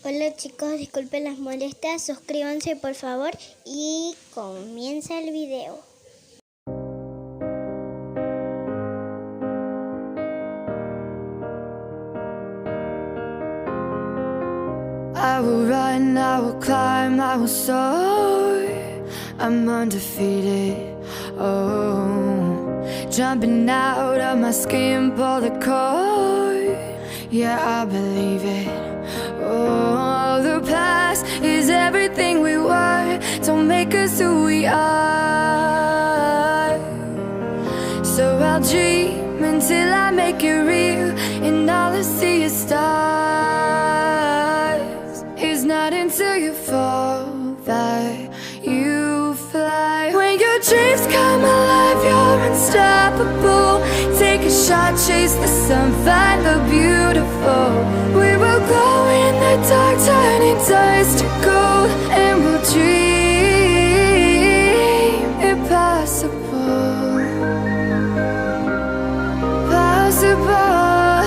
Hola chicos, disculpen las molestias, suscríbanse por favor y comienza el video. I will run, I will climb, I will soar. I'm undefeated, oh. Jumping out of my skin, pull the cord. Yeah, I believe it. Oh, the past is everything we were. Don't make us who we are. So I'll dream until I make it real, and all I see is stars. It's not until you fall that you fly. When your dreams come alive, you're unstoppable. Take a shot, chase the sun, find the beautiful. We will glow in the dark, turning dust to gold, and we'll dream impossible. Possible.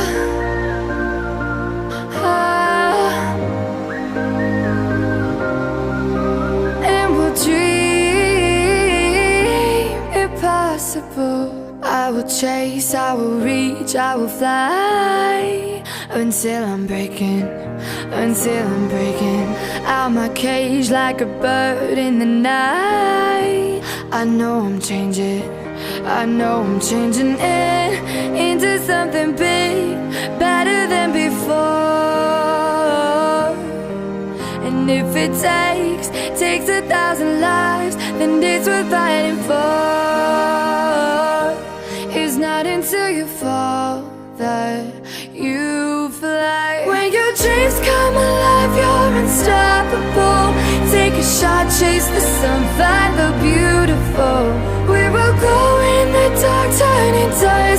And we'll dream impossible. I will chase, I will reach, I will fly until I'm breaking out my cage like a bird in the night. I know I'm changing into something big, better than before. And if it takes 1,000 lives, then it's worth fighting for. It's not until you fall that you fly. When your dreams come alive, you're unstoppable. Take a shot, chase the sun, find the beautiful. We will go in the dark, turning dust